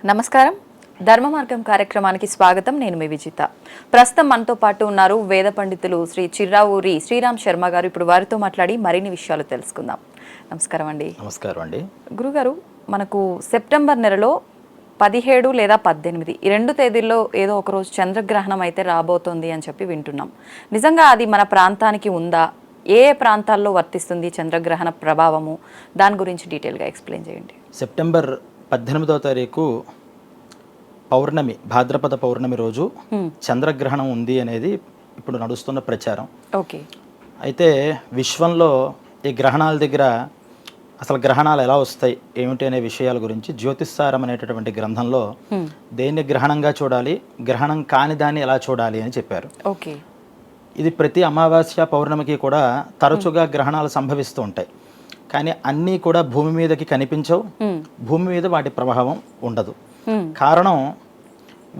నమస్కారం. ధర్మ మార్గం కార్యక్రమానికి స్వాగతం. నేను మీ విజిత. ప్రస్తుతం మనతో పాటు ఉన్నారు వేద పండితులు శ్రీ చిర్రావూరి శ్రీరామ్ శర్మ గారు. ఇప్పుడు వారితో మాట్లాడి మరిన్ని విషయాలు తెలుసుకుందాం. నమస్కారం అండి. నమస్కారం అండి. గురుగారు, మనకు సెప్టెంబర్ నెలలో 17 లేదా 18 ఈ 2 తేదీల్లో ఏదో ఒకరోజు చంద్రగ్రహణం అయితే రాబోతోంది అని చెప్పి వింటున్నాం. నిజంగా అది మన ప్రాంతానికి ఉందా? ఏ ప్రాంతాల్లో వర్తిస్తుంది చంద్రగ్రహణ ప్రభావము? దాని గురించి డీటెయిల్గా ఎక్స్ప్లెయిన్ చేయండి. సెప్టెంబర్ 18వ తారీఖు పౌర్ణమి, భాద్రపద పౌర్ణమి రోజు చంద్రగ్రహణం ఉంది అనేది ఇప్పుడు నడుస్తున్న ప్రచారం. ఓకే. అయితే విశ్వంలో ఈ గ్రహణాల దగ్గర అసలు గ్రహణాలు ఎలా వస్తాయి ఏమిటి అనే విషయాల గురించి జ్యోతిస్సారం అనేటటువంటి గ్రంథంలో దేన్ని గ్రహణంగా చూడాలి, గ్రహణం కాని దాన్ని ఎలా చూడాలి అని చెప్పారు. ఓకే. ఇది ప్రతి అమావాస్య పౌర్ణమికి కూడా తరచుగా గ్రహణాలు సంభవిస్తూ ఉంటాయి. కానీ అన్నీ కూడా భూమి మీదకి కనిపించవు, భూమి మీద వాటి ప్రభావం ఉండదు. కారణం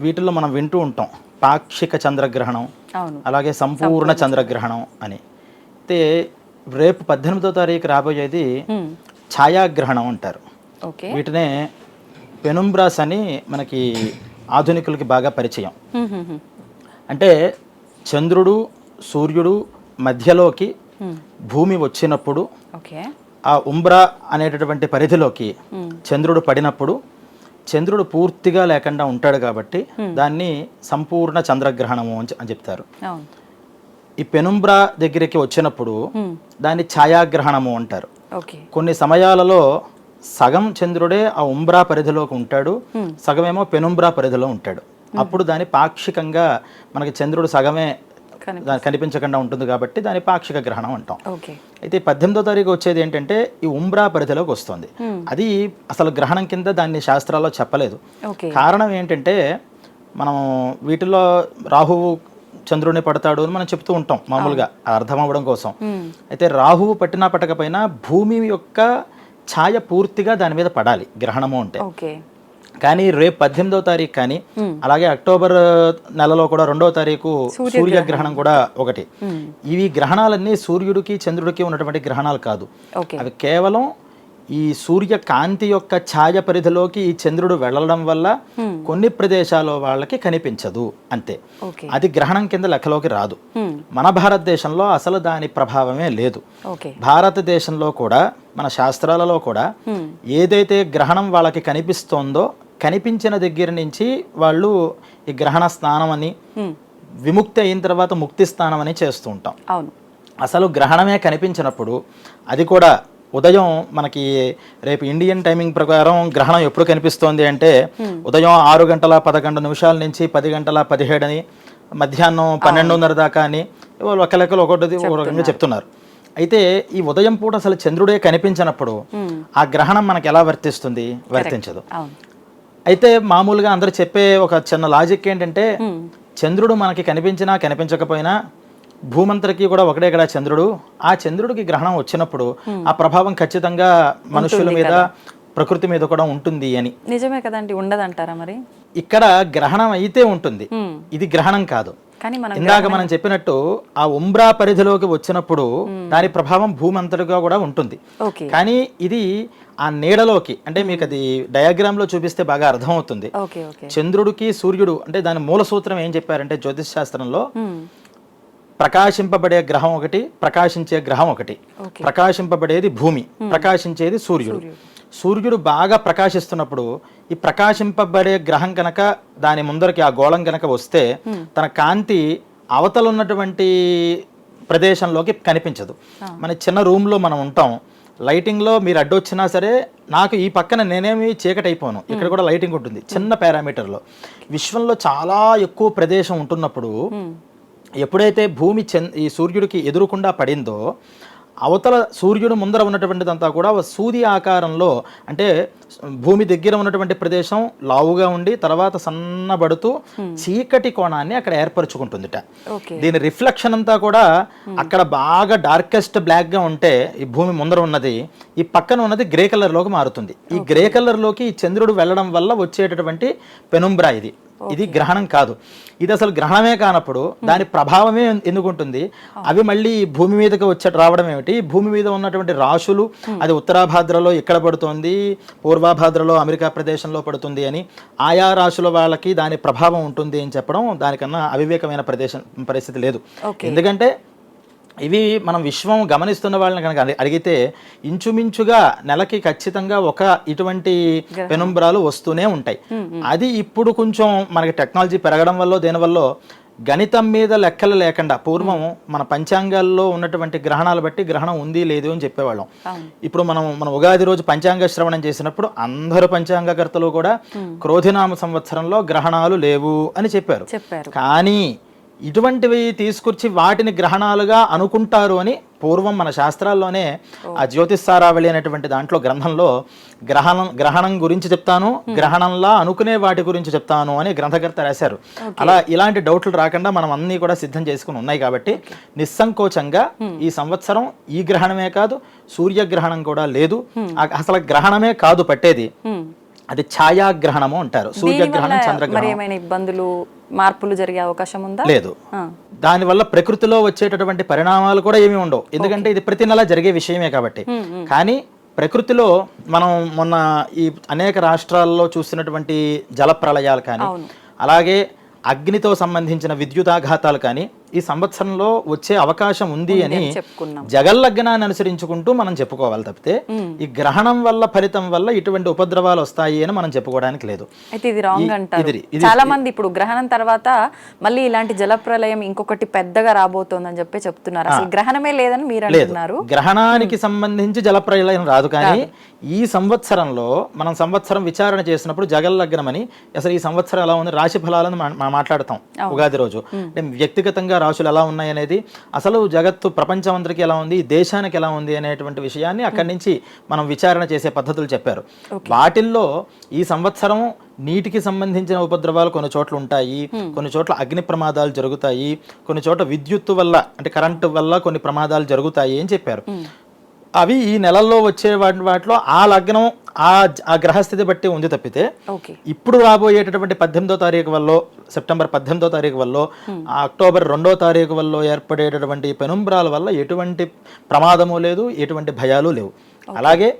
వీటిల్లో మనం వింటూ ఉంటాం పాక్షిక చంద్రగ్రహణం, అలాగే సంపూర్ణ చంద్రగ్రహణం అని. అయితే రేపు 18వ తారీఖు రాబోయేది ఛాయాగ్రహణం అంటారు. వీటినే పెనుంబ్రాస్ అని మనకి ఆధునికులకి బాగా పరిచయం. అంటే చంద్రుడు సూర్యుడు మధ్యలోకి భూమి వచ్చినప్పుడు ఆ ఉంబ్రా అనేటటువంటి పరిధిలోకి చంద్రుడు పడినప్పుడు చంద్రుడు పూర్తిగా లేకుండా ఉంటాడు కాబట్టి దాన్ని సంపూర్ణ చంద్రగ్రహణము అని చెప్తారు. ఈ పెనుంబ్రా దగ్గరికి వచ్చినప్పుడు దాన్ని ఛాయాగ్రహణము అంటారు. కొన్ని సమయాలలో సగం చంద్రుడే ఆ ఉంబ్రా పరిధిలోకి ఉంటాడు, సగమేమో పెనుంబ్రా పరిధిలో ఉంటాడు. అప్పుడు దాన్ని పాక్షికంగా మనకి చంద్రుడు సగమే కనిపించకుండా ఉంటుంది కాబట్టి దాని పాక్షిక గ్రహణం అంటాం. అయితే 18వ తారీఖు వచ్చేది ఏంటంటే ఈ ఉంబ్రా పరిధిలోకి వస్తుంది. అది అసలు గ్రహణం కింద దాన్ని శాస్త్రాల్లో చెప్పలేదు. కారణం ఏంటంటే మనం వీటిలో రాహువు చంద్రుడిని పడతాడు అని మనం చెప్తూ ఉంటాం మామూలుగా అర్థం అవ్వడం కోసం. అయితే రాహువు పట్టినా పట్టకపోయినా భూమి యొక్క ఛాయ పూర్తిగా దాని మీద పడాలి గ్రహణము అంటే. కానీ రేపు 18వ తారీఖు కానీ అలాగే అక్టోబర్ నెలలో కూడా 2వ తారీఖు సూర్యగ్రహణం కూడా ఒకటి. ఇవి గ్రహణాలన్నీ సూర్యుడికి చంద్రుడికి ఉన్నటువంటి గ్రహణాలు కాదు. అవి కేవలం ఈ సూర్య కాంతి యొక్క ఛాయ పరిధిలోకి ఈ చంద్రుడు వెళ్ళడం వల్ల కొన్ని ప్రదేశాల్లో వాళ్ళకి కనిపించదు అంతే. అది గ్రహణం కింద లెక్కలోకి రాదు. మన భారతదేశంలో అసలు దాని ప్రభావమే లేదు. భారతదేశంలో కూడా మన శాస్త్రాలలో కూడా ఏదైతే గ్రహణం వాళ్ళకి కనిపిస్తోందో కనిపించిన దగ్గర నుంచి వాళ్ళు ఈ గ్రహణ స్నానం అని, విముక్తి అయిన తర్వాత ముక్తి స్నానం అని చేస్తూ ఉంటాం. అసలు గ్రహణమే కనిపించినప్పుడు అది కూడా ఉదయం మనకి రేపు ఇండియన్ టైమింగ్ ప్రకారం గ్రహణం ఎప్పుడు కనిపిస్తోంది అంటే ఉదయం 6:11 నుంచి 10:17 అని, మధ్యాహ్నం 12:30 దాకా అని ఒక లెక్కలు ఒకటి రకంగా చెప్తున్నారు. అయితే ఈ ఉదయం పూట అసలు చంద్రుడే కనిపించినప్పుడు ఆ గ్రహణం మనకి ఎలా వర్తిస్తుంది? వర్తించదు. అయితే మామూలుగా అందరు చెప్పే ఒక చిన్న లాజిక్ ఏంటంటే చంద్రుడు మనకి కనిపించినా కనిపించకపోయినా భూమంతరికి కూడా ఒకటే కదా చంద్రుడు. ఆ చంద్రుడికి గ్రహణం వచ్చినప్పుడు ఆ ప్రభావం ఖచ్చితంగా మనుషుల మీద ప్రకృతి మీద కూడా ఉంటుంది అని. నిజమే కదండి, ఉండదంటారా మరి? ఇక్కడ గ్రహణం అయితే ఉంటుంది, ఇది గ్రహణం కాదు. ఇందాక మనం చెప్పినట్టు ఆ ఉంబ్రా పరిధిలోకి వచ్చినప్పుడు దాని ప్రభావం భూమంతటిగా కూడా ఉంటుంది. కానీ ఇది ఆ నీడలోకి, అంటే మీకు అది డయాగ్రామ్ లో చూపిస్తే బాగా అర్థమవుతుంది. చంద్రుడికి సూర్యుడు అంటే దాని మూల సూత్రం ఏం చెప్పారంటే జ్యోతిష్ శాస్త్రంలో ప్రకాశింపబడే గ్రహం ఒకటి, ప్రకాశించే గ్రహం ఒకటి. ప్రకాశింపబడేది భూమి, ప్రకాశించేది సూర్యుడు. సూర్యుడు బాగా ప్రకాశిస్తున్నప్పుడు ఈ ప్రకాశింపబడే గ్రహం కనుక దాని ముందరికి ఆ గోళం కనుక వస్తే తన కాంతి అవతల ఉన్నటువంటి ప్రదేశంలోకి కనిపించదు. మన చిన్న రూమ్లో మనం ఉంటాం, లైటింగ్లో మీరు అడ్డొచ్చినా సరే నాకు ఈ పక్కన నేనేమి చీకటి అయిపోను, ఇక్కడ కూడా లైటింగ్ ఉంటుంది చిన్న పారామీటర్లో. విశ్వంలో చాలా ఎక్కువ ప్రదేశం ఉంటున్నప్పుడు ఎప్పుడైతే భూమి ఈ సూర్యుడికి ఎదురుకుండా పడిందో అవతల సూర్యుడు ముందర ఉన్నటువంటిదంతా కూడా సూది ఆకారంలో, అంటే భూమి దగ్గర ఉన్నటువంటి ప్రదేశం లావుగా ఉండి తర్వాత సన్నబడుతూ చీకటి కోణాన్ని అక్కడ ఏర్పరచుకుంటుందిట. దీని రిఫ్లెక్షన్ అంతా కూడా అక్కడ బాగా డార్కెస్ట్ బ్లాక్ గా ఉంటే ఈ భూమి ముందర ఉన్నది ఈ పక్కన ఉన్నది గ్రే కలర్ లోకి మారుతుంది. ఈ గ్రే కలర్ లోకి ఈ చంద్రుడు వెళ్ళడం వల్ల వచ్చేటటువంటి పెనుంబ్రా ఇది. ఇది గ్రహణం కాదు. ఇది అసలు గ్రహణమే కానప్పుడు దాని ప్రభావమే ఎందుకుంటుంది? అవి మళ్ళీ భూమి మీదకి రావడం ఏమిటి? భూమి మీద ఉన్నటువంటి రాశులు అది ఉత్తరాభాద్రలో ఇక్కడ పడుతుంది, పూర్వాభాద్రలో అమెరికా ప్రదేశంలో పడుతుంది అని ఆయా రాశుల వాళ్ళకి దాని ప్రభావం ఉంటుంది అని చెప్పడం దానికన్నా అవివేకమైన పరిస్థితి లేదు. ఎందుకంటే ఇవి మనం విశ్వం గమనిస్తున్న వాళ్ళని కనుక అడిగితే ఇంచుమించుగా నెలకి ఖచ్చితంగా ఒక ఇటువంటి పెనుంబ్రాలు వస్తూనే ఉంటాయి. అది ఇప్పుడు కొంచెం మనకి టెక్నాలజీ పెరగడం వల్ల దేనివల్ల గణితం మీద లెక్కలు లేకుండా పూర్వం మన పంచాంగాల్లో ఉన్నటువంటి గ్రహణాలు బట్టి గ్రహణం ఉంది లేదు అని చెప్పేవాళ్ళం. ఇప్పుడు మన ఉగాది రోజు పంచాంగ శ్రవణం చేసినప్పుడు అందరు పంచాంగకర్తలు కూడా క్రోధినామ సంవత్సరంలో గ్రహణాలు లేవు అని చెప్పారు. కానీ ఇటువంటివి తీసుకొచ్చి వాటిని గ్రహణాలుగా అనుకుంటారు అని పూర్వం మన శాస్త్రాల్లోనే ఆ జ్యోతిష్సారావళి అనేటువంటి దాంట్లో గ్రంథంలో గ్రహణం గురించి చెప్తాను, గ్రహణంలా అనుకునే వాటి గురించి చెప్తాను అని గ్రంథకర్త రాశారు. అలా ఇలాంటి డౌట్లు రాకుండా మనం అన్నీ కూడా సిద్ధం చేసుకుని ఉన్నాయి కాబట్టి నిస్సంకోచంగా ఈ సంవత్సరం ఈ గ్రహణమే కాదు, సూర్యగ్రహణం కూడా లేదు. అసలు గ్రహణమే కాదు పట్టేది, అది ఛాయాగ్రహణము అంటారు. సూర్యగ్రహణం, చంద్రగ్రహణం. ఇబ్బందులు, మార్పులు జరిగే అవకాశం ఉందా? లేదు. దానివల్ల ప్రకృతిలో వచ్చేటటువంటి పరిణామాలు కూడా ఏమీ ఉండవు, ఎందుకంటే ఇది ప్రతి నెల జరిగే విషయమే కాబట్టి. కానీ ప్రకృతిలో మనం మొన్న ఈ అనేక రాష్ట్రాల్లో చూసినటువంటి జల ప్రళయాలు కానీ, అలాగే అగ్నితో సంబంధించిన విద్యుతాఘాతాలు కానీ ఈ సంవత్సరంలో వచ్చే అవకాశం ఉంది అని జగల్లగ్నాన్ని అనుసరించుకుంటూ మనం చెప్పుకోవాలి తప్పితే ఈ గ్రహణం వల్ల ఫలితం వల్ల ఇటువంటి ఉపద్రవాలు వస్తాయి అని మనం చెప్పుకోవడానికి లేదు. అయితే ఇది రాంగ్ అంటారు చాలా మంది. ఇప్పుడు గ్రహణం తర్వాత మళ్ళీ ఇలాంటి జలప్రలయం ఇంకొకటి పెద్దగా రాబోతోందని చెప్పి చెప్తున్నారు. అసలు గ్రహణమే లేదని మీరు అంటున్నారు. గ్రహణానికి సంబంధించి జలప్రలయం రాదు, కానీ ఈ సంవత్సరంలో మనం సంవత్సరం విచారణ చేసినప్పుడు జగల్లగ్నం అని అసలు ఈ సంవత్సరం ఎలా ఉంది రాశి ఫలాలను మాట్లాడతాం ఉగాది రోజు. అంటే వ్యక్తిగతంగా రాశులు ఎలా ఉన్నాయి అనేది, అసలు జగత్తు ప్రపంచం అందరికీ ఎలా ఉంది, దేశానికి ఎలా ఉంది అనేటువంటి విషయాన్ని అక్కడి నుంచి మనం విచారణ చేసే పద్ధతులు చెప్పారు. వాటిల్లో ఈ సంవత్సరం నీటికి సంబంధించిన ఉపద్రవాలు కొన్ని చోట్ల ఉంటాయి, కొన్ని చోట్ల అగ్ని ప్రమాదాలు జరుగుతాయి, కొన్ని చోట్ల విద్యుత్తు వల్ల అంటే కరెంటు వల్ల కొన్ని ప్రమాదాలు జరుగుతాయి అని చెప్పారు. అవి ఈ నెలల్లో వచ్చే వాటిలో ఆ లగ్నం ఆ గ్రహస్థితి బట్టి ఉంది తప్పితే ఇప్పుడు రాబోయేటటువంటి 18వ తారీఖు వల్ల, సెప్టెంబర్ 18వ తారీఖు వల్ల, అక్టోబర్ 2వ తారీఖు వల్ల ఏర్పడేటటువంటి పెనుంబ్రాల వల్ల ఎటువంటి ప్రమాదము లేదు, ఎటువంటి భయాలు లేవు. అలాగే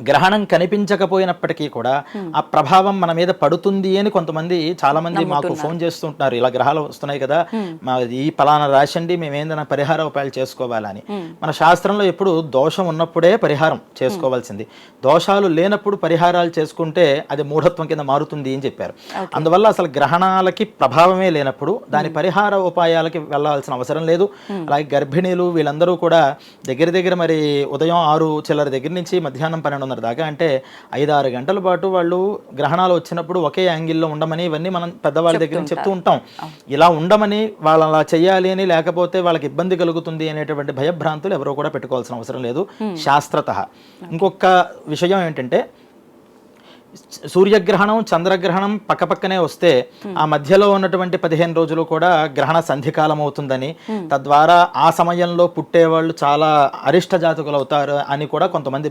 గ్రహణం కనిపించకపోయినప్పటికీ కూడా ఆ ప్రభావం మన మీద పడుతుంది అని కొంతమంది చాలా మంది మాకు ఫోన్ చేస్తుంటున్నారు. ఇలా గ్రహాలు వస్తున్నాయి కదా, మా ఈ పలానా రాశండి, మేము ఏందైనా పరిహార ఉపాయాలు చేసుకోవాలని. మన శాస్త్రంలో ఎప్పుడు దోషం ఉన్నప్పుడే పరిహారం చేసుకోవాల్సింది, దోషాలు లేనప్పుడు పరిహారాలు చేసుకుంటే అది మూఢత్వం కింద మారుతుంది అని చెప్పారు. అందువల్ల అసలు గ్రహణాలకి ప్రభావమే లేనప్పుడు దాని పరిహార ఉపాయాలకి వెళ్ళాల్సిన అవసరం లేదు. అలాగే గర్భిణీలు వీళ్ళందరూ కూడా దగ్గర మరి ఉదయం 6 చిల్లర దగ్గర నుంచి మధ్యాహ్నం 12 దాకా, అంటే 5-6 గంటల పాటు వాళ్ళు గ్రహణాలు వచ్చినప్పుడు ఒకే యాంగిల్లో ఉండమని ఇవన్నీ మనం పెద్దవాళ్ళ దగ్గర నుంచి చెప్తూ ఉంటాం. ఇలా ఉండమని, వాళ్ళు అలా చెయ్యాలి అని, లేకపోతే వాళ్ళకి ఇబ్బంది కలుగుతుంది అనేటువంటి భయభ్రాంతులు ఎవరో కూడా పెట్టుకోవాల్సిన అవసరం లేదు శాస్త్రతః. ఇంకొక విషయం ఏంటంటే సూర్యగ్రహణం, చంద్రగ్రహణం పక్కపక్కనే వస్తే ఆ మధ్యలో ఉన్నటువంటి 15 రోజులు కూడా గ్రహణ సంధికాలం అవుతుందని, తద్వారా ఆ సమయంలో పుట్టేవాళ్ళు చాలా అరిష్ట జాతకులు అవుతారు అని కూడా కొంతమంది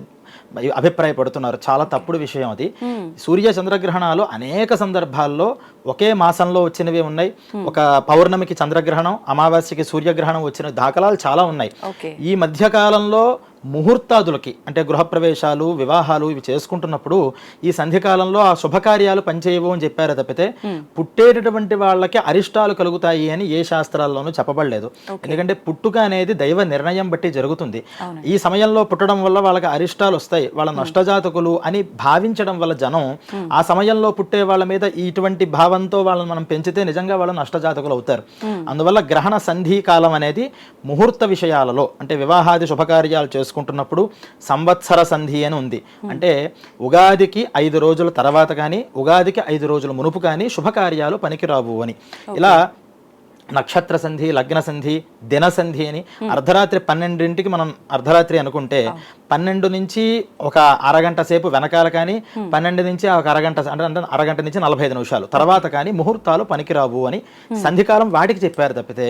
అభిప్రాయపడుతున్నారు. చాలా తప్పుడు విషయం అది. సూర్య చంద్రగ్రహణాలు అనేక సందర్భాల్లో ఒకే మాసంలో వచ్చినవి ఉన్నాయి. ఒక పౌర్ణమికి చంద్రగ్రహణం, అమావాస్యకి సూర్యగ్రహణం వచ్చిన దాఖలాలు చాలా ఉన్నాయి. ఈ మధ్యకాలంలో ముహూర్తాదులకి అంటే గృహప్రవేశాలు, వివాహాలు ఇవి చేసుకుంటున్నప్పుడు ఈ సంధికాలంలో ఆ శుభకార్యాలు పనిచేయవు అని చెప్పారు తప్పితే పుట్టేటటువంటి వాళ్ళకి అరిష్టాలు కలుగుతాయి అని ఏ శాస్త్రాల్లోనూ చెప్పబడలేదు. ఎందుకంటే పుట్టుక అనేది దైవ నిర్ణయం బట్టి జరుగుతుంది. ఈ సమయంలో పుట్టడం వల్ల వాళ్ళకి అరిష్టాలు వస్తాయి, వాళ్ళ నష్టజాతకులు అని భావించడం వల్ల జనం ఆ సమయంలో పుట్టే వాళ్ళ మీద ఇటువంటి భావంతో వాళ్ళని మనం పెంచితే నిజంగా వాళ్ళు నష్టజాతకులు అవుతారు. అందువల్ల గ్రహణ సంధి కాలం అనేది ముహూర్త విషయాలలో అంటే వివాహాది శుభకార్యాలు చేసుకుంటున్నప్పుడు సంవత్సర సంధి అని ఉంది. అంటే ఉగాదికి 5 రోజుల తర్వాత కానీ, ఉగాదికి 5 రోజుల మునుపు కానీ శుభకార్యాలు పనికిరావు అని. ఇలా నక్షత్ర సంధి, లగ్న సంధి, దిన సంధి అని అర్ధరాత్రి 12ంటికి మనం అర్ధరాత్రి అనుకుంటే 12 నుంచి ఒక అరగంట సేపు వెనకాల కానీ 12 నుంచి ఒక అరగంట అంటే అరగంట నుంచి 45 నిమిషాలు తర్వాత కానీ ముహూర్తాలు పనికిరావు అని సంధికాలం వాటికి చెప్పారు తప్పితే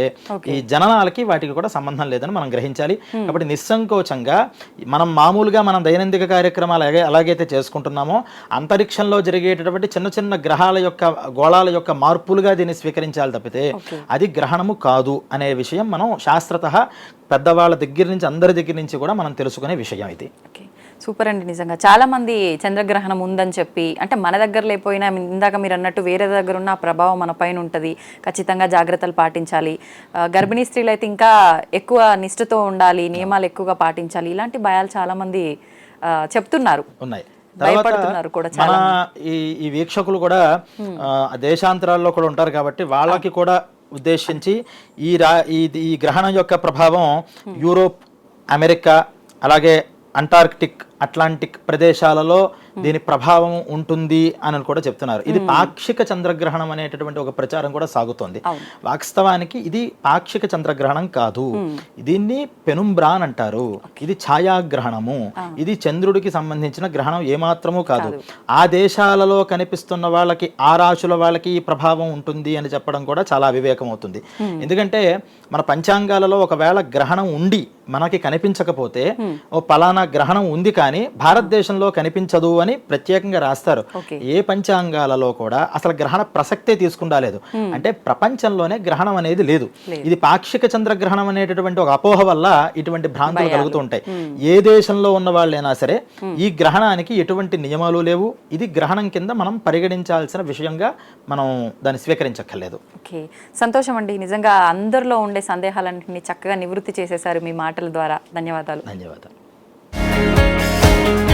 ఈ జననాలకి వాటికి కూడా సంబంధం లేదని మనం గ్రహించాలి. కాబట్టి నిస్సంకోచంగా మనం మామూలుగా మనం దైనందిక కార్యక్రమాలు ఎలాగైతే చేసుకుంటున్నామో అంతరిక్షంలో జరిగేటటువంటి చిన్న చిన్న గ్రహాల యొక్క గోళాల యొక్క మార్పులుగా దీన్ని స్వీకరించాలి తప్పితే అది గ్రహణము కాదు అనే విషయం మనం శాస్త్రతః పెద్దవాళ్ళ దగ్గర నుంచి అందరి దగ్గర నుంచి కూడా మనం తెలుసుకునే విషయం ఇది. సూపర్ అండి. నిజంగా చాలా మంది చంద్రగ్రహణం ఉందని చెప్పి, అంటే మన దగ్గర లేకపోయినా ఇందాక మీరు అన్నట్టు వేరే దగ్గర ఉన్న ఆ ప్రభావం మన పైన ఉంటుంది, ఖచ్చితంగా జాగ్రత్తలు పాటించాలి, గర్భిణీ స్త్రీలు అయితే ఇంకా ఎక్కువ నిష్ఠతో ఉండాలి, నియమాలు ఎక్కువగా పాటించాలి, ఇలాంటి భయాలు చాలా మంది చెప్తున్నారు, ఉన్నాయి. భయపడుతున్నారు కూడా. మన ఈ వీక్షకులు కూడా దేశాంతరాల్లో కూడా ఉంటారు కాబట్టి వాళ్ళకి కూడా ఉద్దేశించి ఈ గ్రహణం యొక్క ప్రభావం యూరోప్, అమెరికా, అలాగే అంటార్కిటిక్, అట్లాంటిక్ ప్రదేశాలలో దీని ప్రభావం ఉంటుంది అని కూడా చెప్తున్నారు. ఇది పాక్షిక చంద్రగ్రహణం అనేటటువంటి ఒక ప్రచారం కూడా సాగుతోంది. వాస్తవానికి ఇది పాక్షిక చంద్రగ్రహణం కాదు, దీన్ని పెనుంబ్రా అని అంటారు. ఇది ఛాయాగ్రహణము. ఇది చంద్రుడికి సంబంధించిన గ్రహణం ఏమాత్రమూ కాదు. ఆ దేశాలలో కనిపిస్తున్న వాళ్ళకి, ఆ రాశుల వాళ్ళకి ఈ ప్రభావం ఉంటుంది అని చెప్పడం కూడా చాలా అవివేకం అవుతుంది. ఎందుకంటే మన పంచాంగాలలో ఒకవేళ గ్రహణం ఉండి మనకి కనిపించకపోతే ఓ పలానా గ్రహణం ఉంది కానీ భారతదేశంలో కనిపించదు అని ప్రత్యేకంగా రాస్తారు. ఏ పంచాంగాలలో కూడా అసలు గ్రహణ ప్రసక్తే తీసుకుండాలేదు. అంటే ప్రపంచంలోనే గ్రహణం అనేది లేదు. ఇది పాక్షిక చంద్రగ్రహణం అనేటటువంటి ఒక అపోహ వల్ల ఇటువంటి భ్రాంతులు కలుగుతూ ఉంటాయి. ఏ దేశంలో ఉన్న వాళ్ళైనా సరే ఈ గ్రహణానికి ఎటువంటి నియమాలు లేవు. ఇది గ్రహణం కింద మనం పరిగణించాల్సిన విషయంగా మనం దాన్ని స్వీకరించక్కర్లేదు. ఓకే, సంతోషం అండి. నిజంగా అందరిలో ఉండే సందేహాలన్నింటినీ చక్కగా నివృత్తి చేసేశారు మీ మాటల ద్వారా. ధన్యవాదాలు. ధన్యవాదాలు.